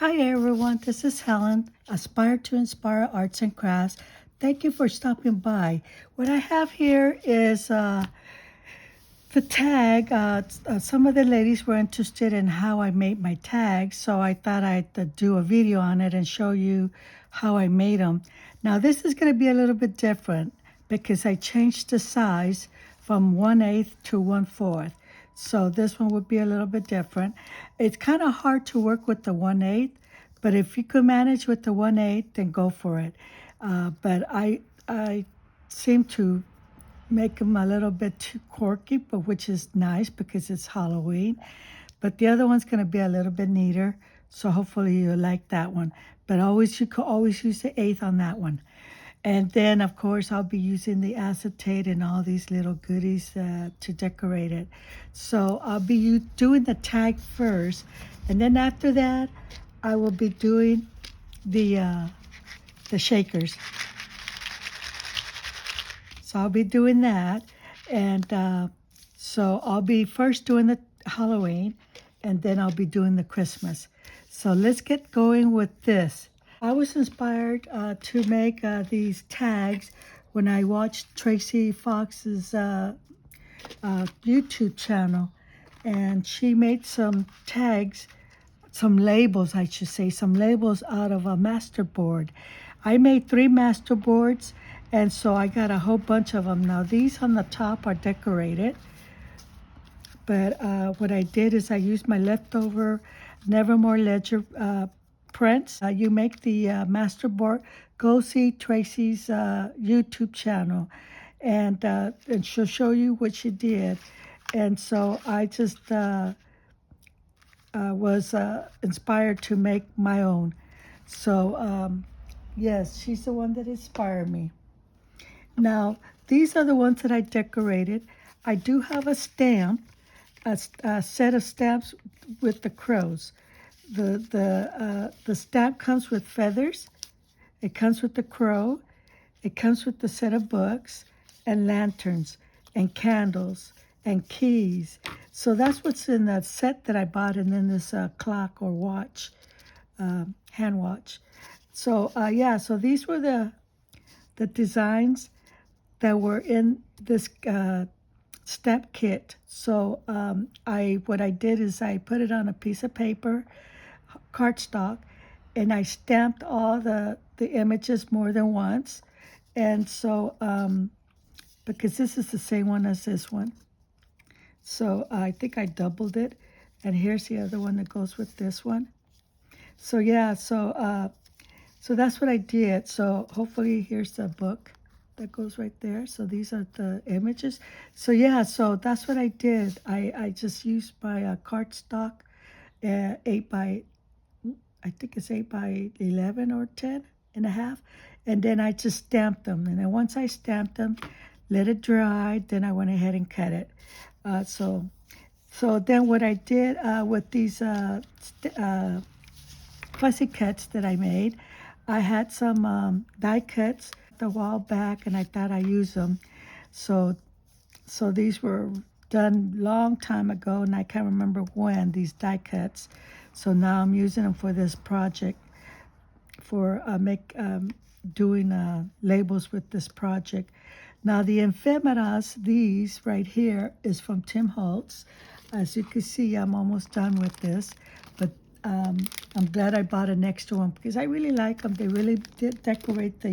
Hi everyone, this is Helen, Aspire to Inspire Arts and Crafts. Thank you for stopping by. What I have here is the tag. Some of the ladies were interested in how I made my tags, so I thought I'd do a video on it and show you how I made them. Now this is going to be a little bit different because I changed the size from 1/8 to 1/4. So this one would be a little bit different. It's kind of hard to work with the 1/8, but if you could manage with the 1/8, then go for it. But I seem to make them a little bit too quirky, but which is nice because it's Halloween. But the other one's going to be a little bit neater, so hopefully you'll like that one. But you could always use the 1/8 on that one. And then, of course, I'll be using the acetate and all these little goodies to decorate it. So I'll be doing the tag first, and then after that, I will be doing the shakers. So I'll be doing that, and so I'll be first doing the Halloween, and then I'll be doing the Christmas. So let's get going with this. I was inspired to make these tags when I watched Tracie Fox's YouTube channel, and she made some tags, some labels, I should say, some labels out of a masterboard. I made 3 masterboards, and so I got a whole bunch of them. Now these on the top are decorated, but what I did is I used my leftover Nevermore ledger prints. You make the masterboard, go see Tracie's YouTube channel, and she'll show you what she did. And so I just was inspired to make my own. So yes, she's the one that inspired me. Now these are the ones that I decorated. I do have a stamp, a set of stamps with the crows. The stamp comes with feathers, it comes with the crow, it comes with the set of books and lanterns and candles and keys. So that's what's in that set that I bought, and then this clock or watch, hand watch. So yeah, so these were the designs that were in this stamp kit. So what I did is I put it on a piece of paper, cardstock, and I stamped all the images more than once. And so because this is the same one as this one, so I think I doubled it, and here's the other one that goes with this one. So yeah, so that's what I did. So hopefully here's the book that goes right there. So these are the images. So yeah, so that's what I did. I just used my cardstock, 8 by, I think it's 8 by 11 or 10 and a half. And then I just stamped them. And then once I stamped them, let it dry, then I went ahead and cut it. So then what I did with these fussy cuts that I made, I had some die cuts a while back, and I thought I'd use them. So these were done long time ago, and I can't remember when, these die cuts. So now I'm using them for this project, for doing labels with this project. Now the ephemeras, these right here, is from Tim Holtz. As you can see, I'm almost done with this, but I'm glad I bought an extra one because I really like them. They really did decorate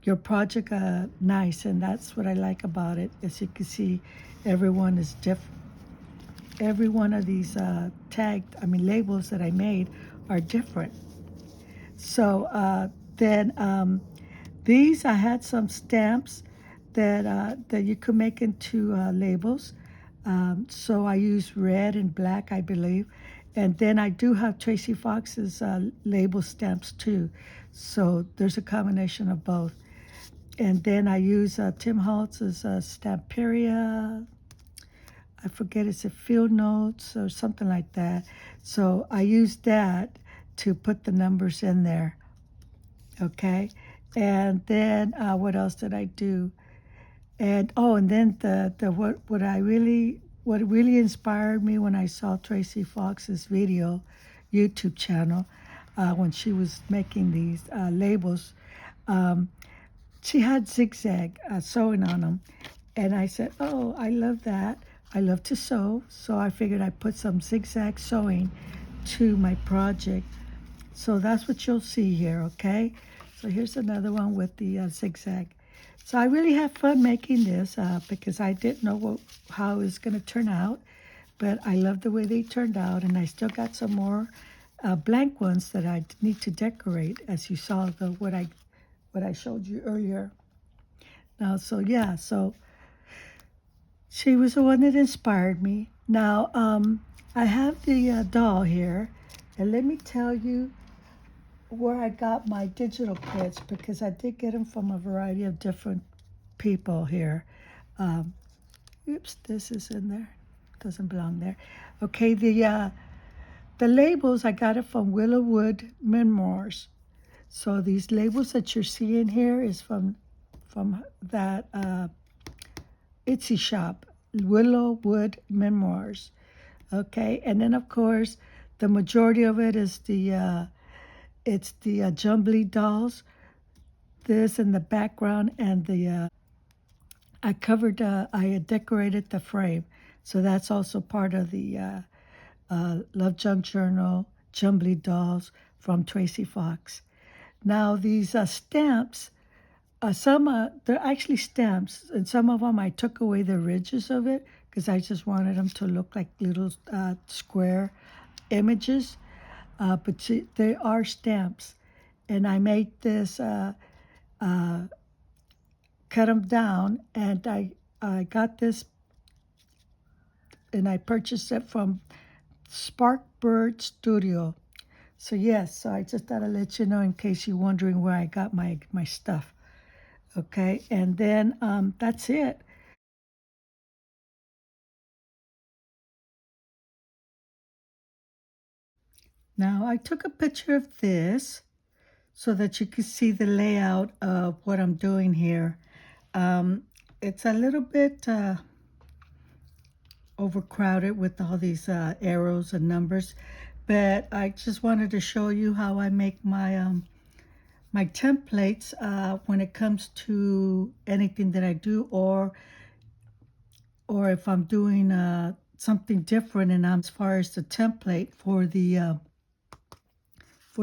your project nice, and that's what I like about it. As you can see, everyone is different. Every one of these labels that I made are different. So then these, I had some stamps that you could make into labels. So I use red and black, I believe. And then I do have Tracie Fox's label stamps too. So there's a combination of both. And then I use Tim Holtz's Stamperia. I forget, it's a Field Notes or something like that. So I use that to put the numbers in there. Okay. And then what else did I do? And then what really inspired me when I saw Tracie Fox's video YouTube channel, when she was making these labels. Um, she had zigzag sewing on them. And I said, oh, I love that. I love to sew. So I figured I'd put some zigzag sewing to my project. So that's what you'll see here, okay? So here's another one with the zigzag. So I really had fun making this because I didn't know how it was going to turn out. But I love the way they turned out. And I still got some more blank ones that I need to decorate, as you saw what I showed you earlier. Now, so yeah, so she was the one that inspired me. Now, I have the doll here, and let me tell you where I got my digital kits, because I did get them from a variety of different people here. Um, oops, this is in there. Doesn't belong there. Okay, the labels, I got it from Willow Memars. So these labels that you're seeing here is from that Etsy shop, Willow Memoirs. Okay, and then of course the majority of it is it's the Jumbly dolls. This in the background, and I decorated the frame, so that's also part of the Love Junk Journal Jumbly dolls from Tracie Fox. Now these stamps. They're actually stamps, and some of them I took away the ridges of it because I just wanted them to look like little square images. But they are stamps, and I made this, cut them down, and I got this, and I purchased it from Sparkbird Studio. So yes, so I just thought I'd let you know in case you're wondering where I got my stuff. Okay, and then that's it. Now I took a picture of this so that you could see the layout of what I'm doing here. Um, it's a little bit overcrowded with all these arrows and numbers, but I just wanted to show you how I make my templates when it comes to anything that I do, or if I'm doing something different, and I'm as far as the template for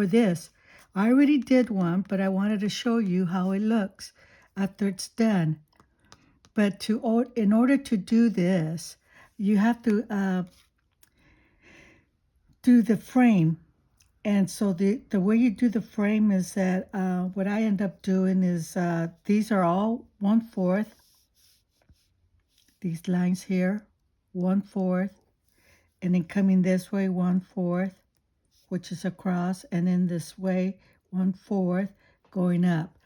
this. I already did one, but I wanted to show you how it looks after it's done. But in order to do this, you have to do the frame. And so the way you do the frame is that what I end up doing is these are all 1/4. These lines here, 1/4, and then coming this way 1/4, which is across, and then this way 1/4 going up.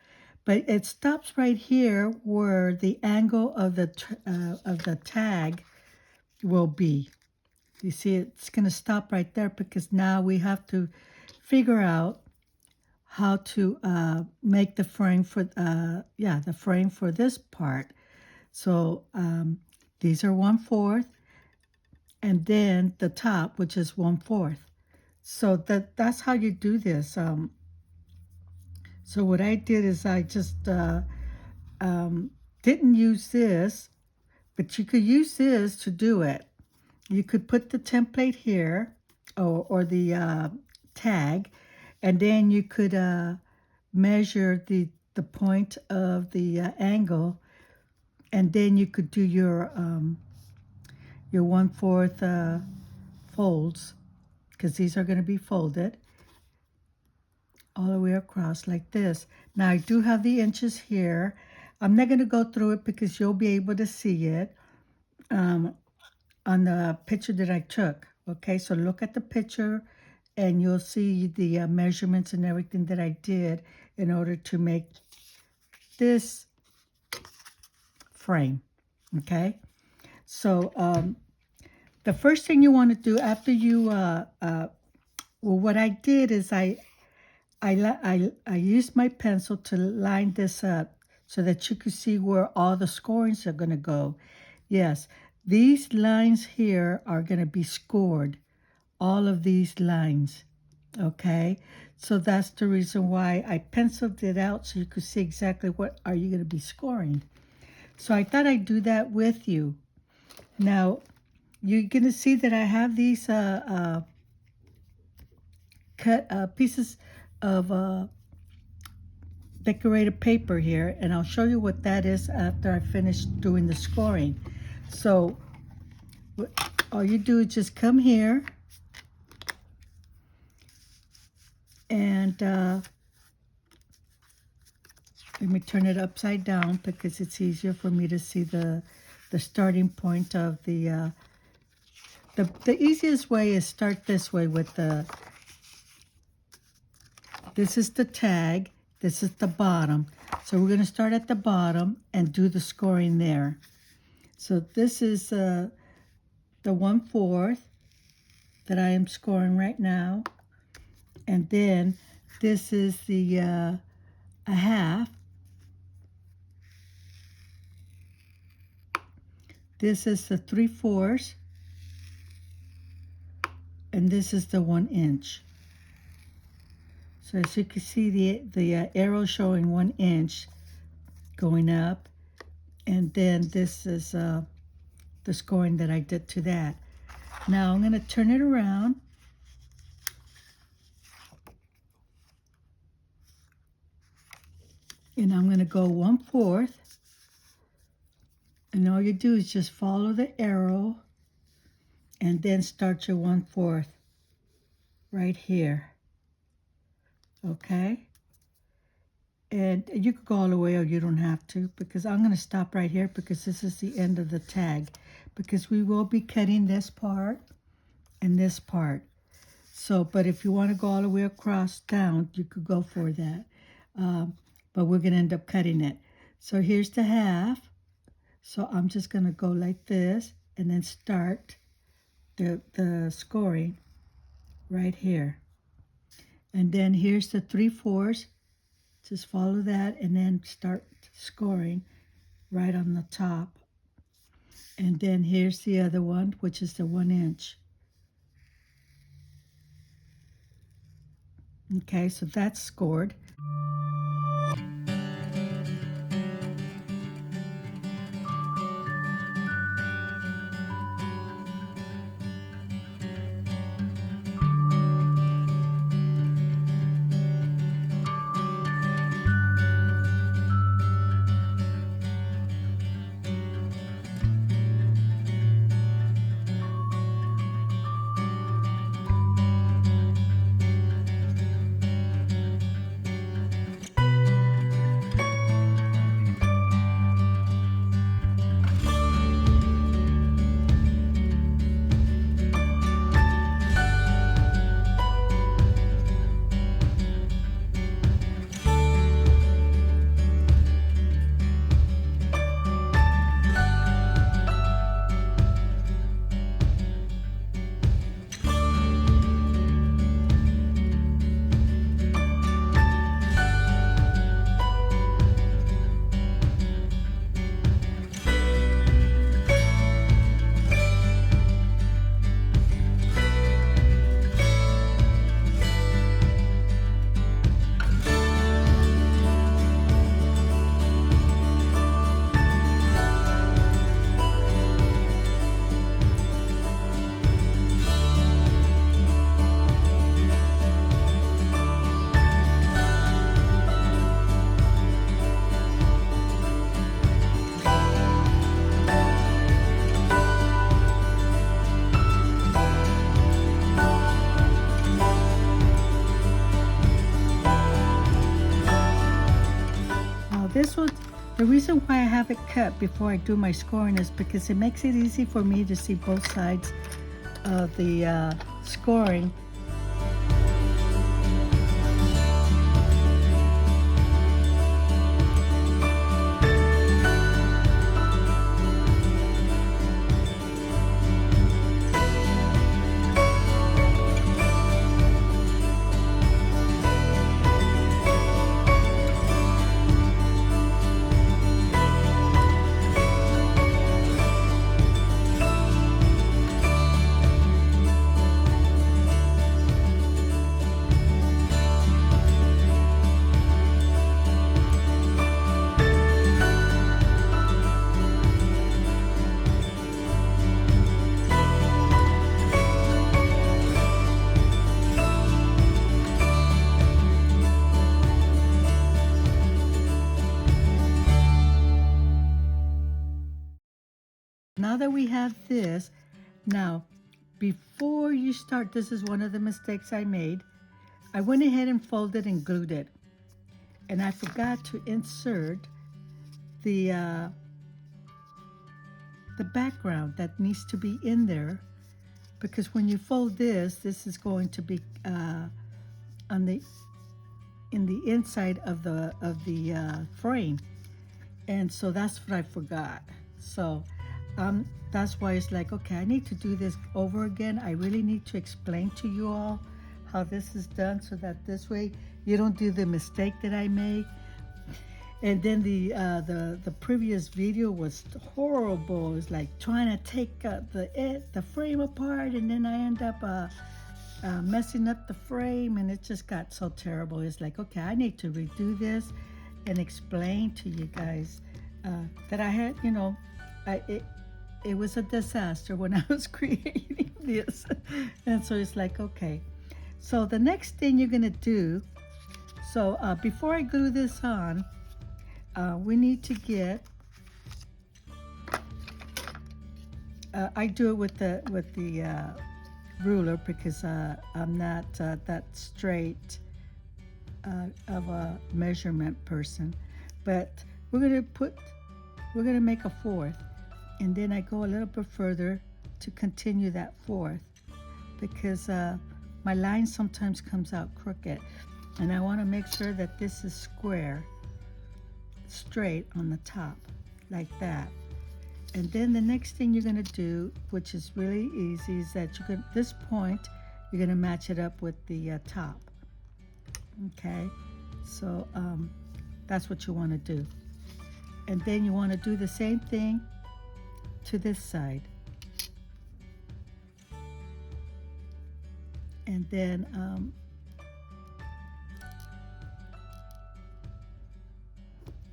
But it stops right here where the angle of the tag will be. You see, it's going to stop right there because now we have to figure out how to make the frame for the frame for this part. So these are 1/4, and then the top, which is 1/4. So that's how you do this. So what I did is I just didn't use this, but you could use this to do it. You could put the template here, or the tag, and then you could measure the point of the angle, and then you could do your 1/4 folds, because these are going to be folded all the way across like this. Now I do have the inches here. I'm not going to go through it because you'll be able to see it on the picture that I took. Okay, so look at the picture and you'll see the measurements and everything that I did in order to make this frame. Okay, so the first thing you want to do after you, well, what I did is I used my pencil to line this up so that you could see where all the scorings are going to go. Yes, these lines here are going to be scored, all of these lines. Okay, so that's the reason why I penciled it out so you could see exactly what are you going to be scoring. So I thought I'd do that with you. Now, you're going to see that I have these cut pieces of decorated paper here, and I'll show you what that is after I finish doing the scoring. So all you do is just come here and let me turn it upside down because it's easier for me to see the starting point of the easiest way is start this way with this is the tag, this is the bottom. So we're going to start at the bottom and do the scoring there. So this is the 1/4 that I am scoring right now. And then this is the a half. This is the 3/4. And this is the 1 inch. So as you can see, the arrow showing 1 inch going up, and then this is the scoring that I did to that. Now I'm going to turn it around, and I'm going to go 1/4, and all you do is just follow the arrow, and then start your 1/4 right here. Okay, and you could go all the way or you don't have to, because I'm going to stop right here because this is the end of the tag, because we will be cutting this part and this part. So, but if you want to go all the way across down, you could go for that, but we're going to end up cutting it. So here's the half. So I'm just going to go like this and then start the scoring right here. And then here's the 3/4. Just follow that and then start scoring right on the top. And then here's the other one, which is the 1 inch. Okay, so that's scored. This was the reason why I have it cut before I do my scoring, is because it makes it easy for me to see both sides of the scoring. have this. Now, before you start, this is one of the mistakes I made. I went ahead and folded and glued it. And I forgot to insert the background that needs to be in there, because when you fold this is going to be in the inside of the frame, and so that's what I forgot. So that's why it's like, okay, I need to do this over again. I really need to explain to you all how this is done, so that this way you don't do the mistake that I made. And then the previous video was horrible. It's like trying to take the frame apart, and then I end up messing up the frame, and it just got so terrible. It's like, okay, I need to redo this and explain to you guys that I had, you know, it was a disaster when I was creating this. And so it's like, okay. So the next thing you're gonna do, so before I glue this on, we need to get, I do it with the ruler, because I'm not that straight of a measurement person. But we're gonna make a fourth, and then I go a little bit further to continue that fourth, because my line sometimes comes out crooked, and I want to make sure that this is square, straight on the top, like that. And then the next thing you're going to do, which is really easy, is that this point you're going to match it up with the top. Okay, so that's what you want to do. And then you want to do the same thing to this side. And then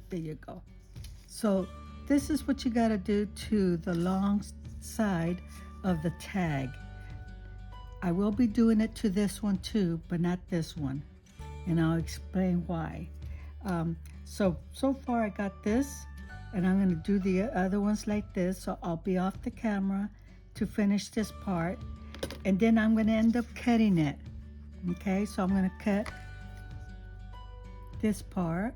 there you go. So this is what you got to do to the long side of the tag. I will be doing it to this one too, but not this one, and I'll explain why. So far I got this, and I'm going to do the other ones like this. So I'll be off the camera to finish this part, and then I'm going to end up cutting it. Okay, so I'm going to cut this part.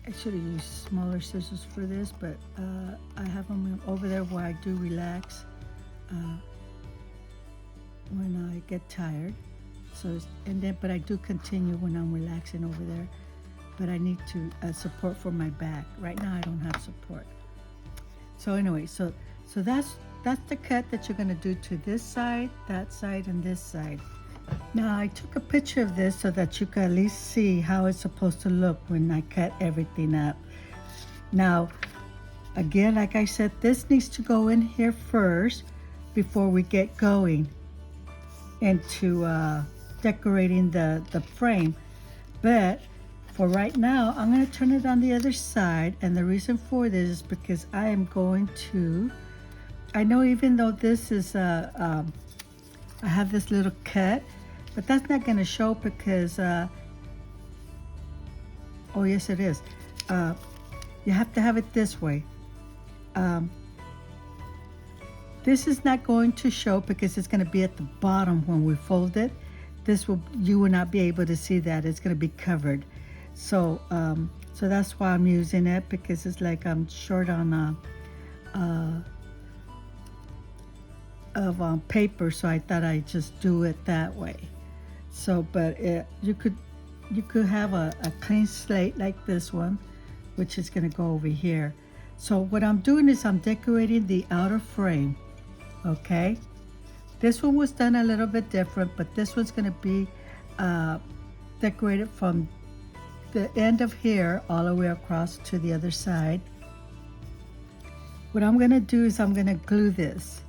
I should have used smaller scissors for this, but I have them over there where I do relax when I get tired. So, but I do continue when I'm relaxing over there. But I need to support for my back. Right now I don't have support. So anyway, so that's the cut that you're gonna do to this side, that side, and this side. Now I took a picture of this so that you can at least see how it's supposed to look when I cut everything up. Now, again, like I said, this needs to go in here first before we get going into decorating the frame. But for right now, I'm going to turn it on the other side, and the reason for this is because I am going to, I know even though this is I have this little cut, but that's not going to show because, oh yes it is. You have to have it this way. This is not going to show because it's going to be at the bottom when we fold it. You will not be able to see that. It's going to be covered. So so that's why I'm using it, because it's like I'm short on paper, so I thought I'd just do it that way. So, but you could have a clean slate like this one, which is going to go over here. So what I'm doing is I'm decorating the outer frame. Okay, this one was done a little bit different, but this one's going to be decorated from the end of here all the way across to the other side. What I'm going to do is I'm going to glue this.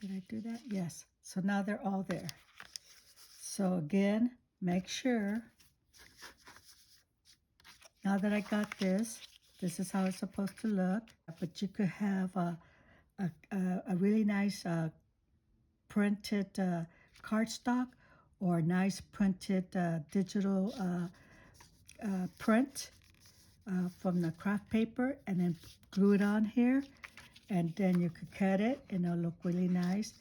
Did I do that? Yes. So now they're all there. So again, make sure, now that I got this is how it's supposed to look. But you could have a really nice printed cardstock or a nice printed digital print from the craft paper, and then glue it on here, and then you could cut it and it'll look really nice.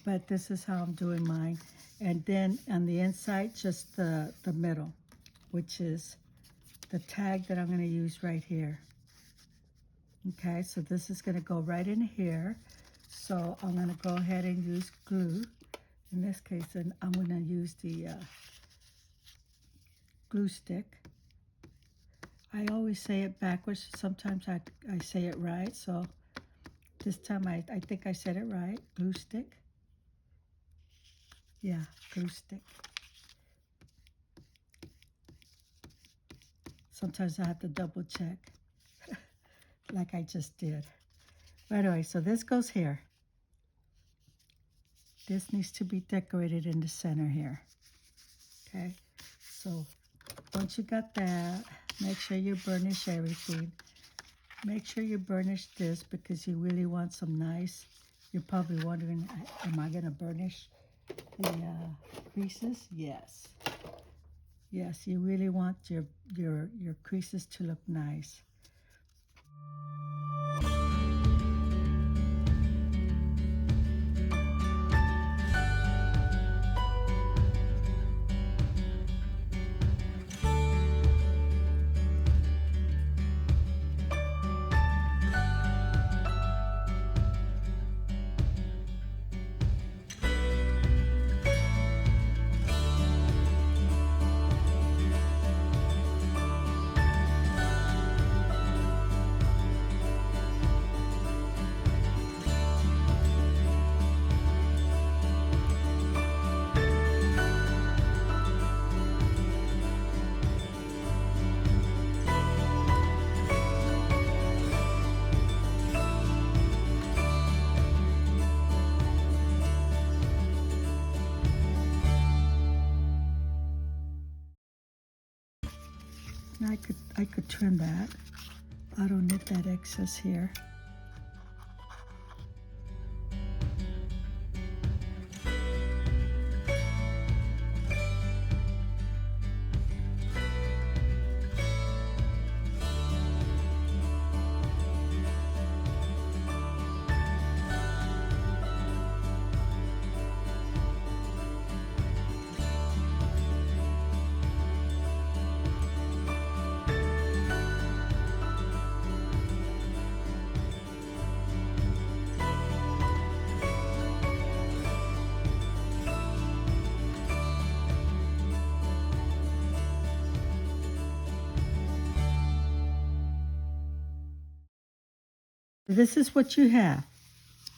But this is how I'm doing mine. And then on the inside, just the middle, which is the tag that I'm going to use right here. Okay, so this is going to go right in here. So I'm going to go ahead and use glue. In this case, then I'm going to use the glue stick. I always say it backwards. Sometimes I say it right. So this time I think I said it right. Glue stick. Yeah, glue stick. Sometimes I have to double check like I just did. But anyway, so this goes here. This needs to be decorated in the center here. Okay, so once you got that, make sure you burnish everything. Make sure you burnish this because you really want some nice, you're probably wondering, am I gonna burnish the creases? Yes. Yes, you really want your creases to look nice. Now I could trim that. I don't need that excess here. This is what you have,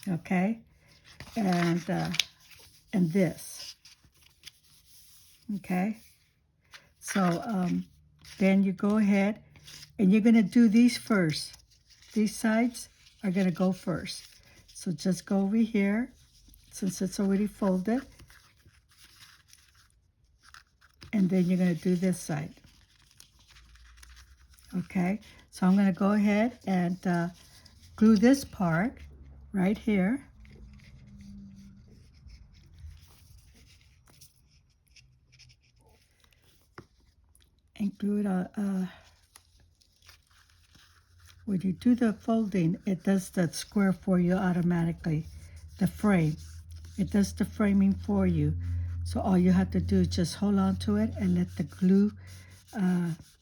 okay? And this, okay? So then you go ahead and you're gonna do these first. These sides are gonna go first. So just go over here, since it's already folded, and then you're gonna do this side, okay? So I'm gonna go ahead and glue this part right here. And glue it when you do the folding, it does that square for you automatically, the frame. It does the framing for you. So all you have to do is just hold on to it and let the glue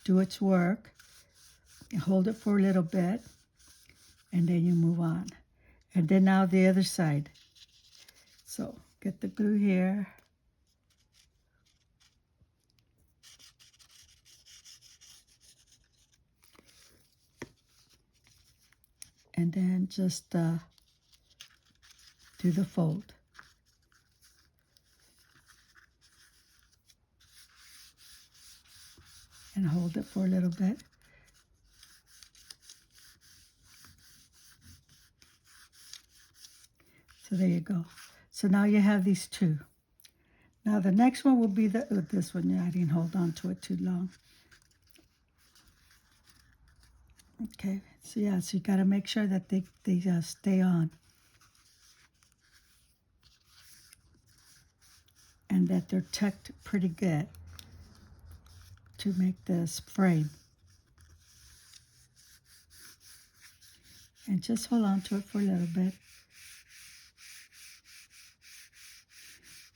do its work. And hold it for a little bit, and then you move on. And then now the other side. So get the glue here. And then just do the fold. And hold it for a little bit. So there you go. So now you have these two. Now the next one will be this one. Yeah, I didn't hold on to it too long. Okay, so yeah, so you got to make sure that they stay on. And that they're tucked pretty good to make this frame. And just hold on to it for a little bit.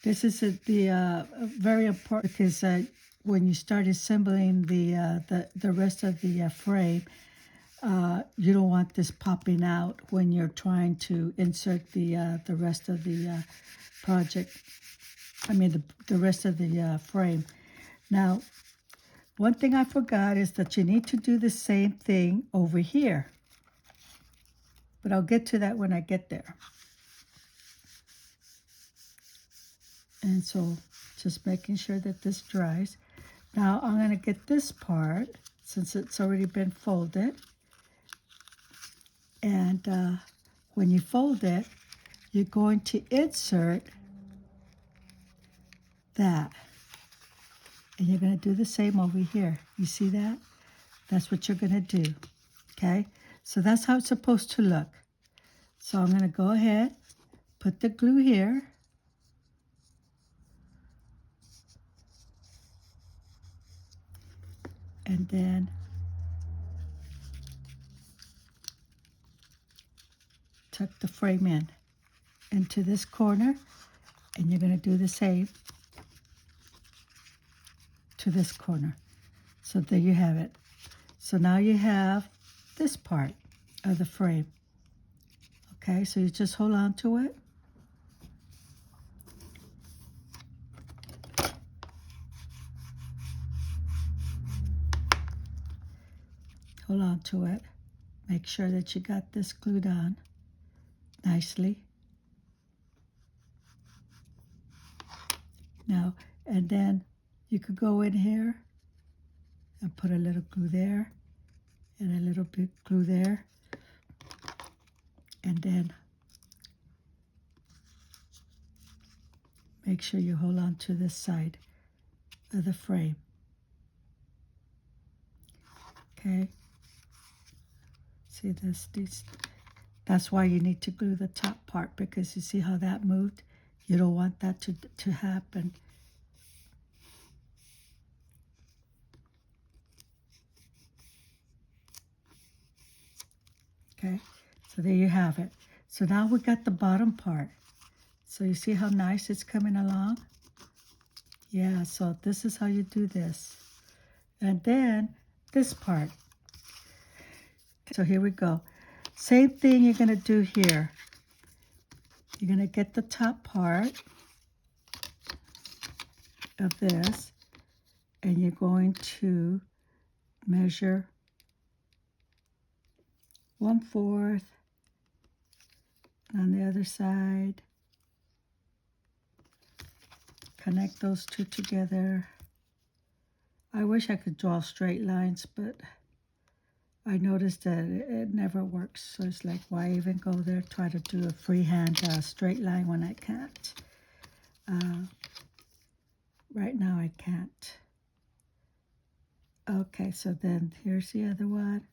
This is very important because when you start assembling the rest of the frame, you don't want this popping out when you're trying to insert the rest of the project. I mean the rest of the frame. Now, one thing I forgot is that you need to do the same thing over here. But I'll get to that when I get there. And so just making sure that this dries. Now I'm going to get this part, since it's already been folded. And when you fold it, you're going to insert that. And you're going to do the same over here. You see that? That's what you're going to do. Okay? So that's how it's supposed to look. So I'm going to go ahead, put the glue here. And then tuck the frame in into this corner. And you're going to do the same to this corner. So there you have it. So now you have this part of the frame. Okay, so you just hold on to it. Hold on to it. Make sure that you got this glued on nicely. Now, and then you could go in here and put a little glue there and a little bit glue there. And then make sure you hold on to this side of the frame. Okay. See this? That's why you need to glue the top part, because you see how that moved? You don't want that to happen. Okay, so there you have it. So now we got the bottom part. So you see how nice it's coming along? Yeah, so this is how you do this. And then this part. So here we go. Same thing you're going to do here. You're going to get the top part of this, and you're going to measure 1/4 on the other side. Connect those two together. I wish I could draw straight lines, but I noticed that it never works. So it's like, why even go there, try to do a freehand straight line when I can't. Right now I can't. Okay, so then here's the other one.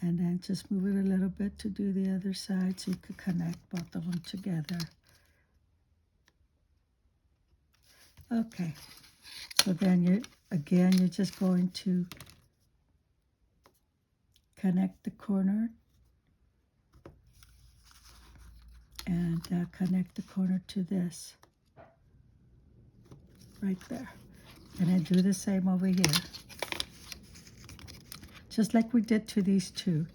And then just move it a little bit to do the other side so you could connect both of them together. Okay, so then you're just going to connect the corner and connect the corner to this right there. And then do the same over here. Just like we did to these two,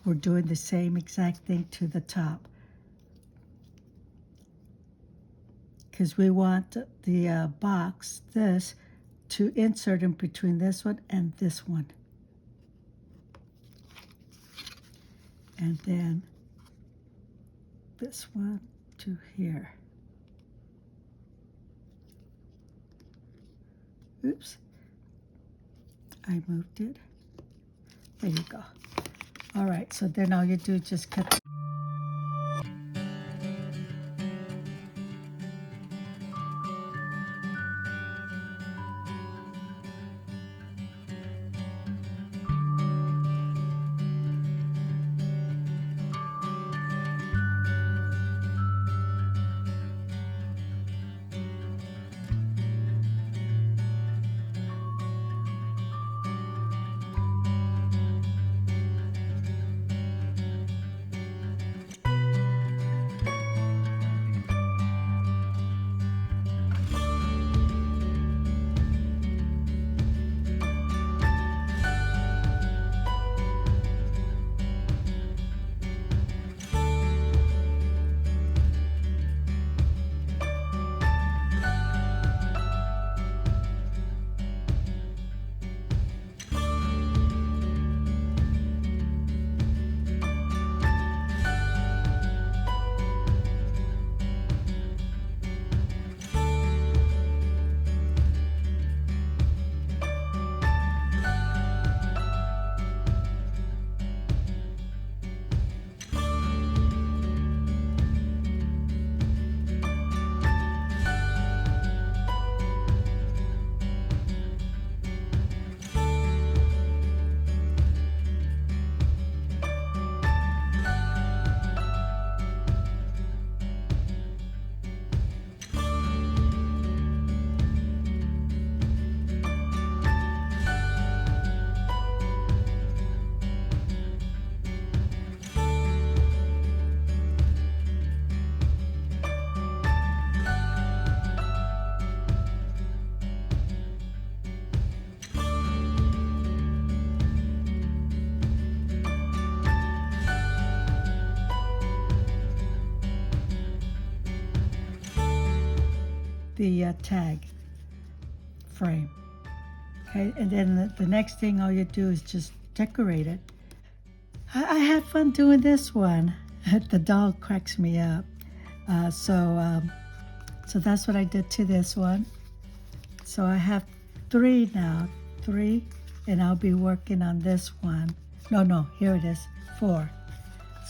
we're doing the same exact thing to the top. Because we want the box, this, to insert in between this one and this one. And then this one to here. Oops, I moved it. There you go. All right, so then all you do is just cut. the tag frame. Okay, and then the next thing all you do is just decorate it. I had fun doing this one. The dog cracks me up. So that's what I did to this one. So I have 3 now, 3, and I'll be working on this one. No, here it is, 4.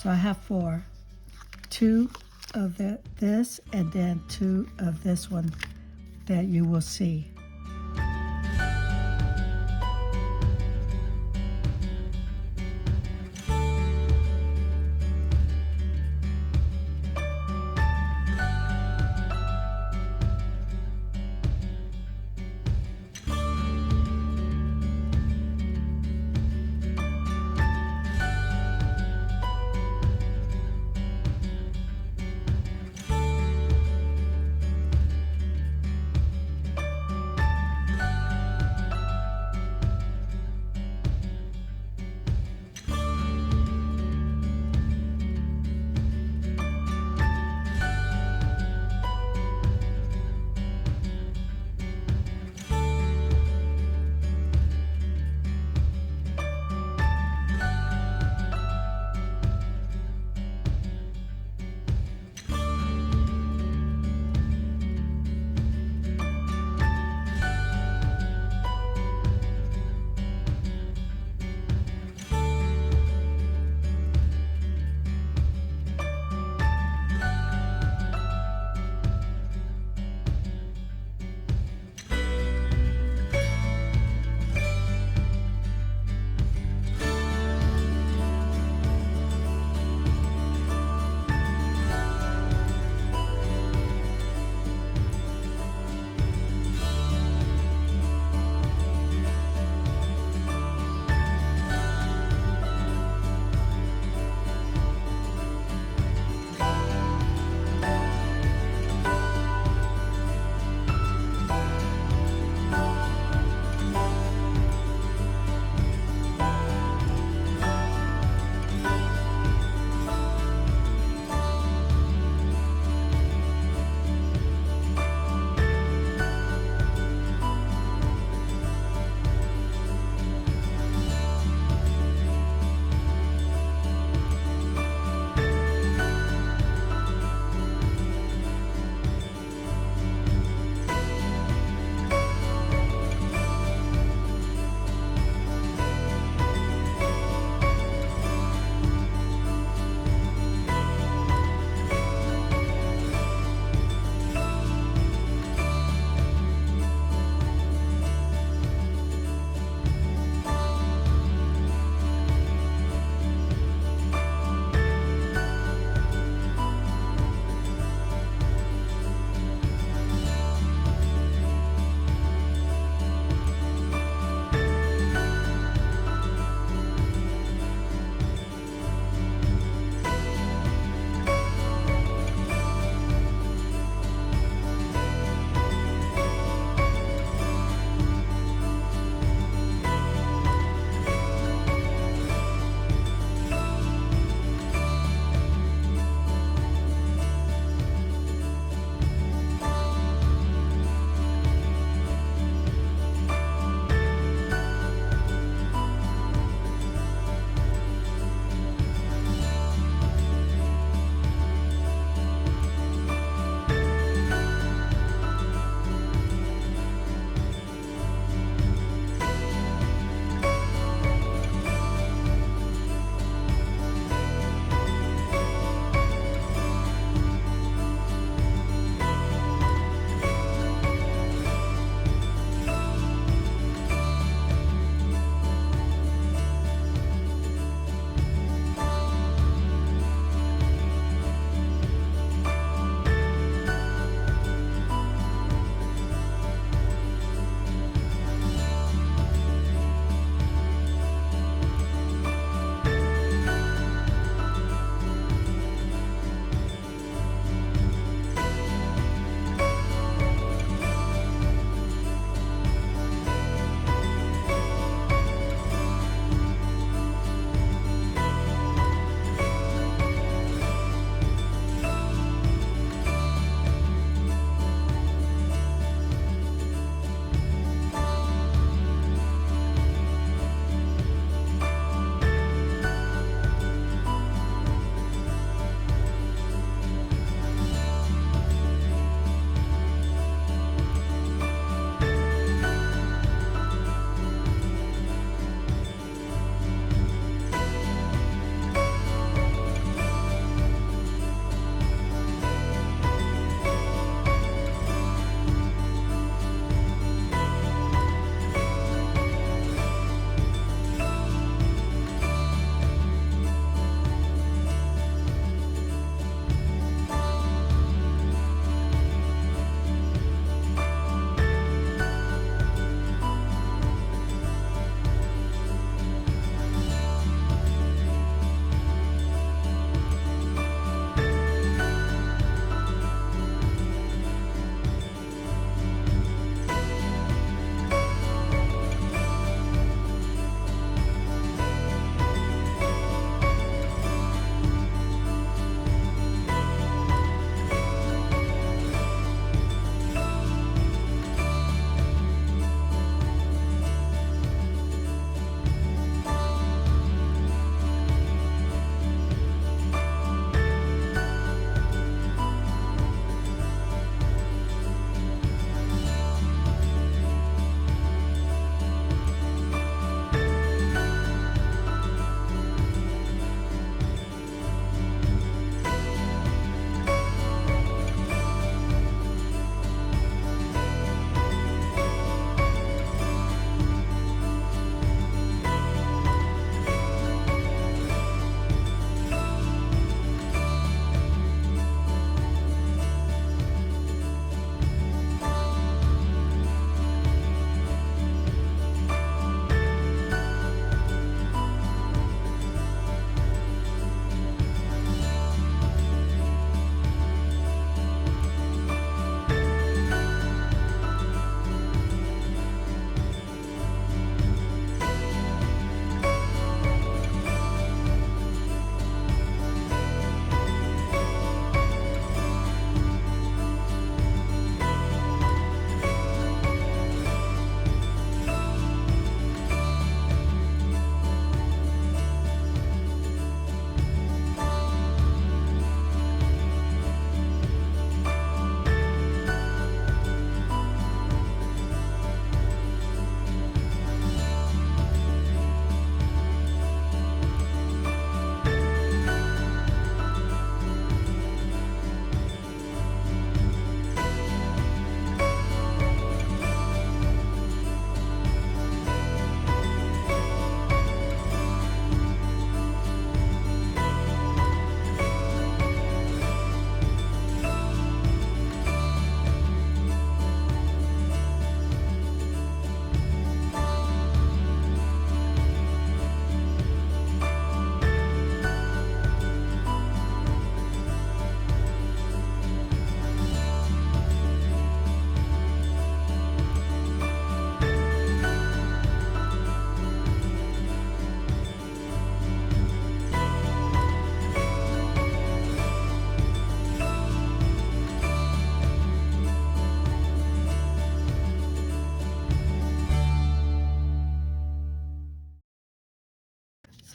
So I have 4, 2 of this, and then 2 of this one that you will see.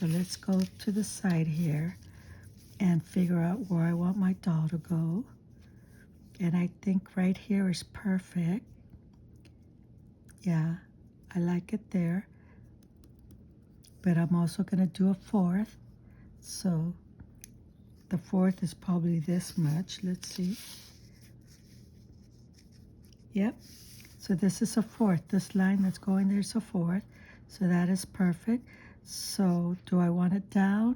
So let's go to the side here and figure out where I want my doll to go. And I think right here is perfect. Yeah, I like it there. But I'm also going to do a fourth. So the fourth is probably this much. Let's see. Yep. So this is a fourth. This line that's going there is a fourth. So that is perfect. So do I want it down?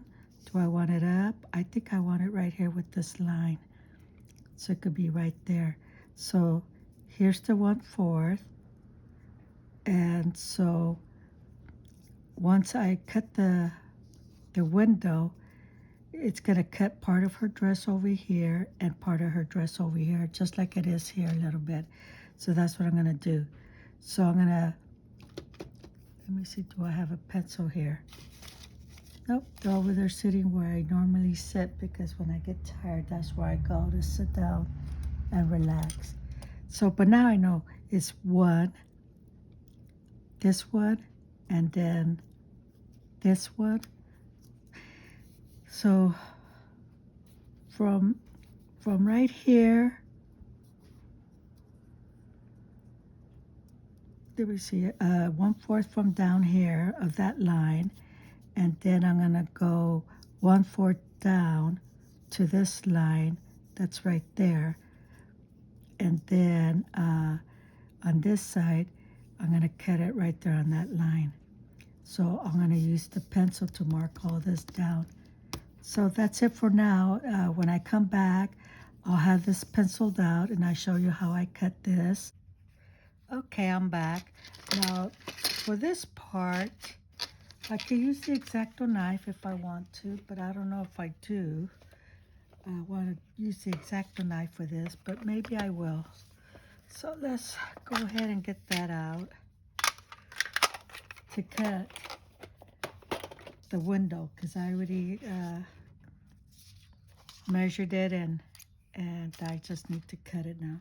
Do I want it up? I think I want it right here with this line. So it could be right there. So here's the 1/4. And so once I cut the window, it's going to cut part of her dress over here and part of her dress over here, just like it is here a little bit. So that's what I'm going to do. So I'm going to, let me see, do I have a pencil here? Nope, they're over there sitting where I normally sit, because when I get tired, that's where I go to sit down and relax. So, but now I know it's one, this one, and then this one. So from right here, let me see, 1/4 from down here of that line, and then I'm gonna go 1/4 down to this line that's right there, and then on this side, I'm gonna cut it right there on that line. So I'm gonna use the pencil to mark all this down. So that's it for now. When I come back, I'll have this penciled out and I show you how I cut this. Okay, I'm back. Now, for this part, I could use the X-Acto knife if I want to, but I don't know if I do. I want to use the X-Acto knife for this, but maybe I will. So let's go ahead and get that out to cut the window, because I already measured it and I just need to cut it now.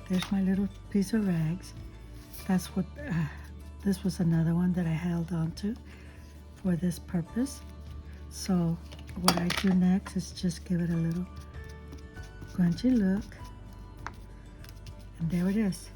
There's my little piece of rags. That's what, this was another one that I held on to for this purpose. So what I do next is just give it a little grungy look. And there it is.